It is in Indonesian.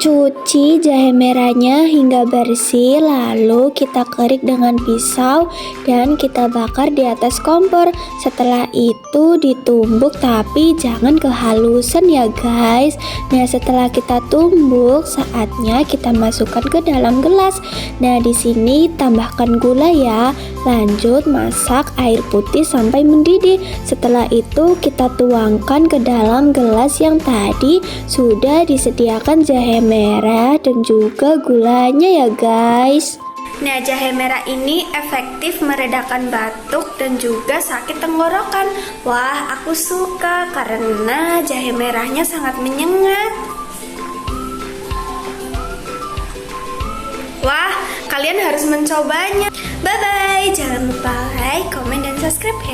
Cuci jahe merahnya hingga bersih, lalu kita kerik dengan pisau dan kita bakar di atas kompor. Setelah itu ditumbuk tapi jangan kehalusan ya guys. Nah, setelah kita tumbuk, saatnya kita masukkan ke dalam gelas. Nah, di sini tambahkan gula ya. Lanjut masak air putih sampai mendidih. Setelah itu kita tuangkan ke dalam gelas yang tadi sudah disediakan jahe merah dan juga gulanya ya guys. Nah, jahe merah ini efektif meredakan batuk dan juga sakit tenggorokan. Wah, aku suka karena jahe merahnya sangat menyengat. Wah, kalian harus mencobanya. Bye-bye, jangan lupa like, komen, dan subscribe ya.